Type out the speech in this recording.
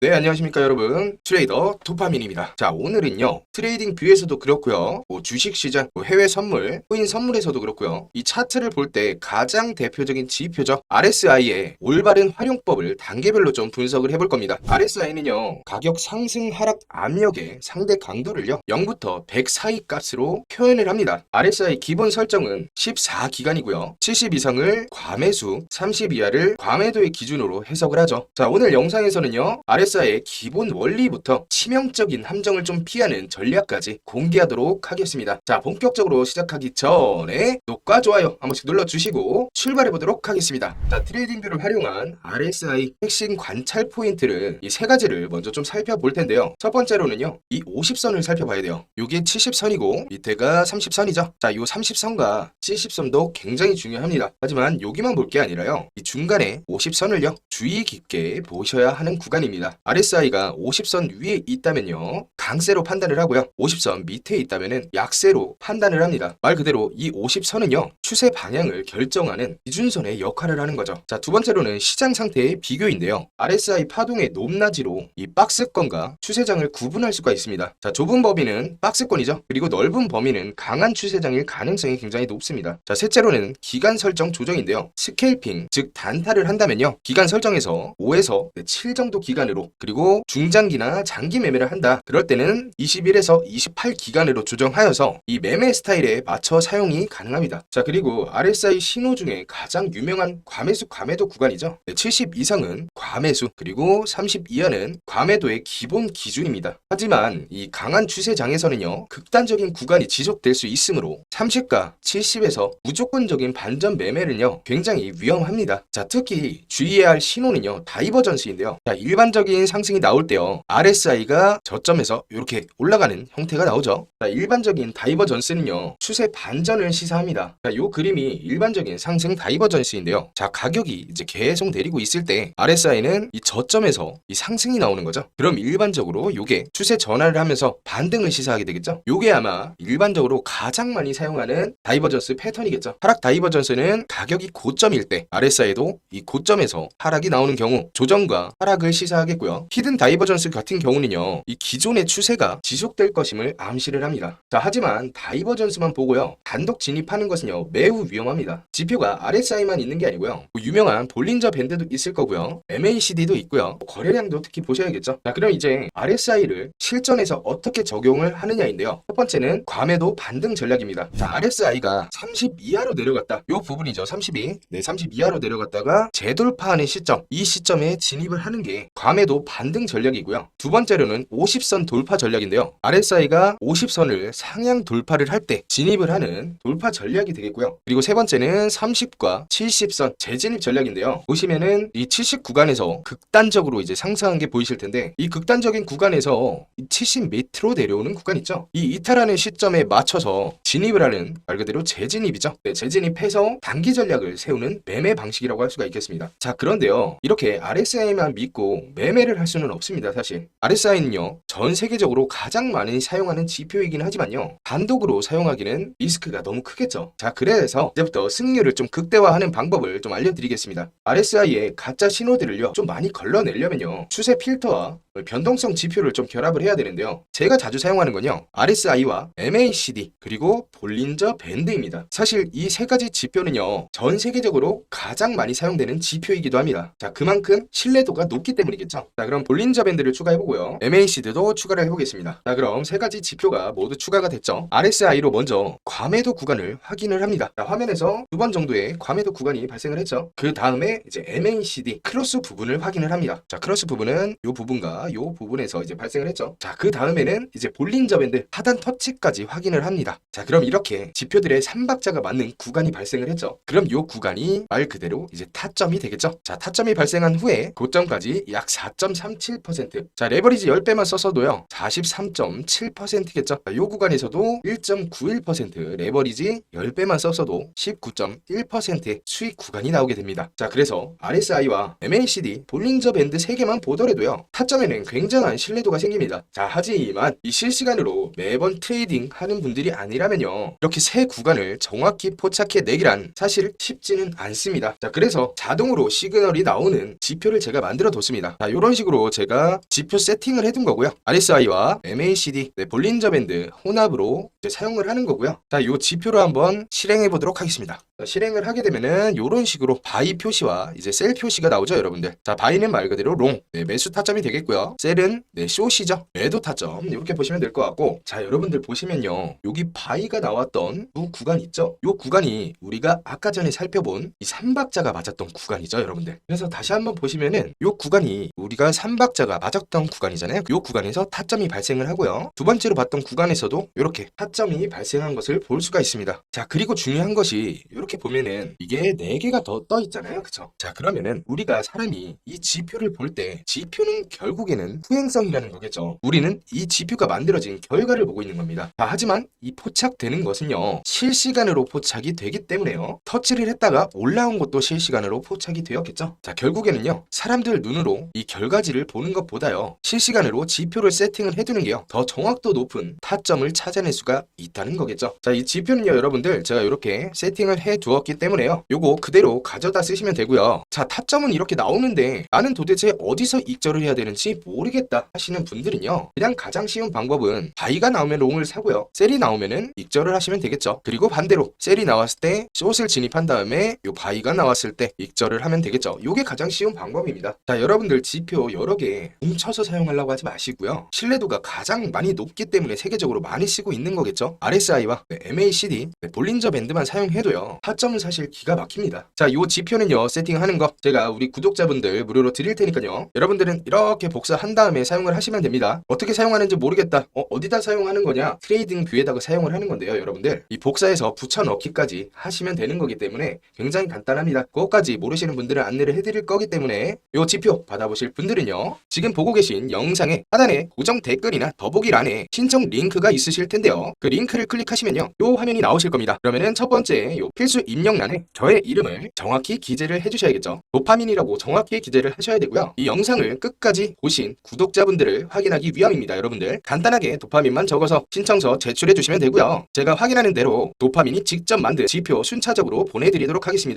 네, 안녕하십니까 여러분. 트레이더 도파민입니다. 자, 오늘은요, 트레이딩 뷰에서도 그렇고요, 주식시장, 해외 선물, 코인 선물에서도 그렇고요, 이 차트를 볼 때 가장 대표적인 지표죠. RSI의 올바른 활용법을 단계별로 좀 분석을 해볼 겁니다. RSI는요, 가격 상승 하락 압력의 상대 강도를요, 0부터 100 사이 값으로 표현을 합니다. RSI 기본 설정은 14기간이고요, 70 이상을 과매수, 30 이하를 과매도의 기준으로 해석을 하죠. 자, 오늘 영상에서는요, RSI의 기본 원리부터 치명적인 함정을 좀 피하는 전략까지 공개하도록 하겠습니다. 자, 본격적으로 시작하기 전에 구독과 좋아요 한 번씩 눌러주시고 출발해보도록 하겠습니다. 자, 트레이딩뷰를 활용한 RSI 핵심 관찰 포인트를 이 세 가지를 먼저 좀 살펴볼 텐데요. 첫 번째로는요, 이 50선을 살펴봐야 돼요. 이게 70선이고 밑에가 30선이죠. 자, 이 30선과 70선도 굉장히 중요합니다. 하지만 여기만 볼 게 아니라요, 이 중간에 50선을요, 주의 깊게 보셔야 하는 구간입니다. RSI가 50선 위에 있다면요, 강세로 판단을 하고요, 50선 밑에 있다면은 약세로 판단을 합니다. 말 그대로 이 50선은요, 추세 방향을 결정하는 기준선의 역할을 하는 거죠. 자, 두 번째로는 시장 상태의 비교인데요. RSI 파동의 높낮이로 이 박스권과 추세장을 구분할 수가 있습니다. 자, 좁은 범위는 박스권이죠. 그리고 넓은 범위는 강한 추세장일 가능성이 굉장히 높습니다. 자, 셋째로는 기간 설정 조정인데요. 스케일핑, 즉 단타를 한다면요, 기간 설정에서 5에서 7 정도 기간으로, 그리고 중장기나 장기 매매를 한다, 그럴 때는 21에서 28 기간으로 조정하여서 이 매매 스타일에 맞춰 사용이 가능합니다. 자, 그리고 RSI 신호 중에 가장 유명한 과매수 과매도 구간이죠. 70 이상은 과매수, 그리고 30 이하는 과매도의 기본 기준입니다. 하지만 이 강한 추세장에서는요, 극단적인 구간이 지속될 수 있으므로 30과 70에서 무조건적인 반전 매매는요, 굉장히 위험합니다. 자, 특히 주의해야 할 신호는요, 다이버전스인데요. 자, 일반적인 상승이 나올 때요, RSI가 저점에서 이렇게 올라가는 형태가 나오죠. 자, 일반적인 다이버전스는요, 추세 반전을 시사합니다. 자, 요 그림이 일반적인 상승 다이버전스인데요. 자, 가격이 이제 계속 내리고 있을 때 RSI는 이 저점에서 이 상승이 나오는 거죠. 그럼 일반적으로 요게 추세 전환을 하면서 반등을 시사하게 되겠죠. 요게 아마 일반적으로 가장 많이 사용하는 다이버전스 패턴이겠죠. 하락 다이버전스는 가격이 고점일 때 RSI도 이 고점에서 하락이 나오는 경우 조정과 하락을 시사하겠고요. 히든 다이버전스 같은 경우는요, 이 기존의 추세가 지속될 것임을 암시를 합니다. 자, 하지만 다이버전스만 보고요, 단독 진입하는 것은요, 매우 위험합니다. 지표가 RSI만 있는 게 아니고요, 유명한 볼린저 밴드도 있을 거고요, MACD도 있고요, 거래량도 특히 보셔야겠죠. 자, 그럼 이제 RSI를 실전에서 어떻게 적용을 하느냐인데요. 첫 번째는 과매도 반등 전략입니다. 자, RSI가 30 이하로 내려갔다, 요 부분이죠. 32, 30 이하로 내려갔다가 재돌파하는 시점, 이 시점에 진입을 하는 게 과매도 반등 전략이고요. 두 번째로는 50선 돌파 전략인데요. RSI가 50선을 상향 돌파를 할 때 진입을 하는 돌파 전략이 되겠고요. 그리고 세 번째는 30과 70선 재진입 전략인데요. 보시면은 이 70 구간에서 극단적으로 이제 상승한 게 보이실 텐데, 이 극단적인 구간에서 이 70 밑으로 내려오는 구간 있죠. 이 이탈하는 시점에 맞춰서 진입을 하는 말 그대로 재진입이죠. 네, 재진입해서 단기 전략을 세우는 매매 방식이라고 할 수가 있겠습니다. 자, 그런데요, 이렇게 RSI만 믿고 매매를 할 수는 없습니다. 사실 RSI는요, 전 세계적으로 가장 많이 사용하는 지표이긴 하지만요, 단독으로 사용하기는 리스크가 너무 크겠죠. 자, 그래서 이제부터 승률을 좀 극대화하는 방법을 좀 알려드리겠습니다. RSI의 가짜 신호들을요, 좀 많이 걸러내려면요, 추세 필터와 변동성 지표를 좀 결합을 해야 되는데요. 제가 자주 사용하는 건요, RSI와 MACD 그리고 볼린저 밴드입니다. 사실 이 세 가지 지표는요, 전 세계적으로 가장 많이 사용되는 지표이기도 합니다. 자, 그만큼 신뢰도가 높기 때문이겠죠. 자, 그럼 볼린저 밴드를 추가해보고요, MACD도 추가를 해보겠습니다. 자, 그럼 세 가지 지표가 모두 추가가 됐죠. RSI로 먼저 과매도 구간을 확인을 합니다. 자, 화면에서 두 번 정도의 과매도 구간이 발생을 했죠. 그 다음에 이제 MACD 크로스 부분을 확인을 합니다. 자, 크로스 부분은 이 부분과 이 부분에서 이제 발생을 했죠. 자, 그 다음에는 이제 볼린저 밴드 하단 터치까지 확인을 합니다. 자, 그럼 이렇게 지표들의 3박자가 맞는 구간이 발생을 했죠. 그럼 이 구간이 말 그대로 이제 타점이 되겠죠. 자, 타점이 발생한 후에 고점까지 약 4.37%. 자, 레버리지 10배만 써서도요, 43.7%겠죠. 자, 이 구간에서도 1.91%, 레버리지 10배만 써서도 19.1%의 수익 구간이 나오게 됩니다. 자, 그래서 RSI와 MACD, 볼린저 밴드 3개만 보더라도요, 타점에는 하면은 굉장한 신뢰도가 생깁니다. 자, 하지만 이 실시간으로 매번 트레이딩 하는 분들이 아니라면요, 이렇게 새 구간을 정확히 포착해내기란 사실 쉽지는 않습니다. 자, 그래서 자동으로 시그널이 나오는 지표를 제가 만들어 뒀습니다. 자, 이런 식으로 제가 지표 세팅을 해둔 거고요. RSI와 MACD, 볼린저 밴드 혼합으로 이제 사용을 하는 거고요. 자, 이 지표로 한번 실행해 보도록 하겠습니다. 자, 실행을 하게 되면은 이런 식으로 바이 표시와 이제 셀 표시가 나오죠, 여러분들. 자, 바이는 말 그대로 롱, 매수 타점이 되겠고요. 셀은 숏이죠, 매도 타점. 이렇게 보시면 될 것 같고, 자, 여러분들 보시면요, 여기 바이가 나왔던 이 구간 있죠? 이 구간이 우리가 아까 전에 살펴본 이 삼박자가 맞았던 구간이죠, 여러분들. 그래서 다시 한번 보시면은 이 구간이 우리가 삼박자가 맞았던 구간이잖아요. 이 구간에서 타점이 발생을 하고요. 두 번째로 봤던 구간에서도 이렇게 타점이 발생한 것을 볼 수가 있습니다. 자, 그리고 중요한 것이 이렇게 보면은 이게 4개가 더 떠 있잖아요, 그쵸? 자, 그러면은 우리가 사람이 이 지표를 볼 때 지표는 결국에는 후행성이라는 거겠죠. 우리는 이 지표가 만들어진 결과를 보고 있는 겁니다. 자, 하지만 이 포착되는 것은요, 실시간으로 포착이 되기 때문에요, 터치를 했다가 올라온 것도 실시간으로 포착이 되었겠죠. 자, 결국에는요, 사람들 눈으로 이 결과지를 보는 것보다요, 실시간으로 지표를 세팅을 해두는 게요, 더 정확도 높은 타점을 찾아낼 수가 있다는 거겠죠. 자, 이 지표는요, 여러분들 제가 이렇게 세팅을 해 두었기 때문에요, 요거 그대로 가져다 쓰시면 되고요. 자, 타점은 이렇게 나오는데 나는 도대체 어디서 익절을 해야 되는지 모르겠다 하시는 분들은요, 그냥 가장 쉬운 방법은 바이가 나오면 롱을 사고요, 셀이 나오면은 익절을 하시면 되겠죠. 그리고 반대로 셀이 나왔을 때 숏을 진입한 다음에 요 바이가 나왔을 때 익절을 하면 되겠죠. 요게 가장 쉬운 방법입니다. 자, 여러분들 지표 여러 개 뭉쳐서 사용하려고 하지 마시고요, 신뢰도가 가장 많이 높기 때문에 세계적으로 많이 쓰고 있는 거겠죠. RSI와 MACD, 볼린저 밴드만 사용해도요, 타점은 사실 기가 막힙니다. 자, 요 지표는요, 세팅하는 거 제가 우리 구독자분들 무료로 드릴 테니까요, 여러분들은 이렇게 복사한 다음에 사용을 하시면 됩니다. 어떻게 사용하는지 모르겠다, 어디다 사용하는 거냐, 트레이딩 뷰에다가 사용을 하는 건데요, 여러분들 이 복사해서 붙여넣기까지 하시면 되는 거기 때문에 굉장히 간단합니다. 그것까지 모르시는 분들은 안내를 해드릴 거기 때문에 요 지표 받아보실 분들은요, 지금 보고 계신 영상의 하단에 고정 댓글이나 더보기란에 신청 링크가 있으실 텐데요, 그 링크를 클릭하시면요, 요 화면이 나오실 겁니다. 그러면은 첫 번째 요 필수 입력란에 저의 이름을 정확히 기재를 해주셔야겠죠. 도파민이라고 정확히 기재를 하셔야 되고요, 이 영상을 끝까지 보신 구독자분들을 확인하기 위함입니다. 여러분들 간단하게 도파민만 적어서 신청서 제출해 주시면 되고요, 제가 확인하는 대로 도파민이 직접 만든 지표 순차적으로 보내드리도록 하겠습니다.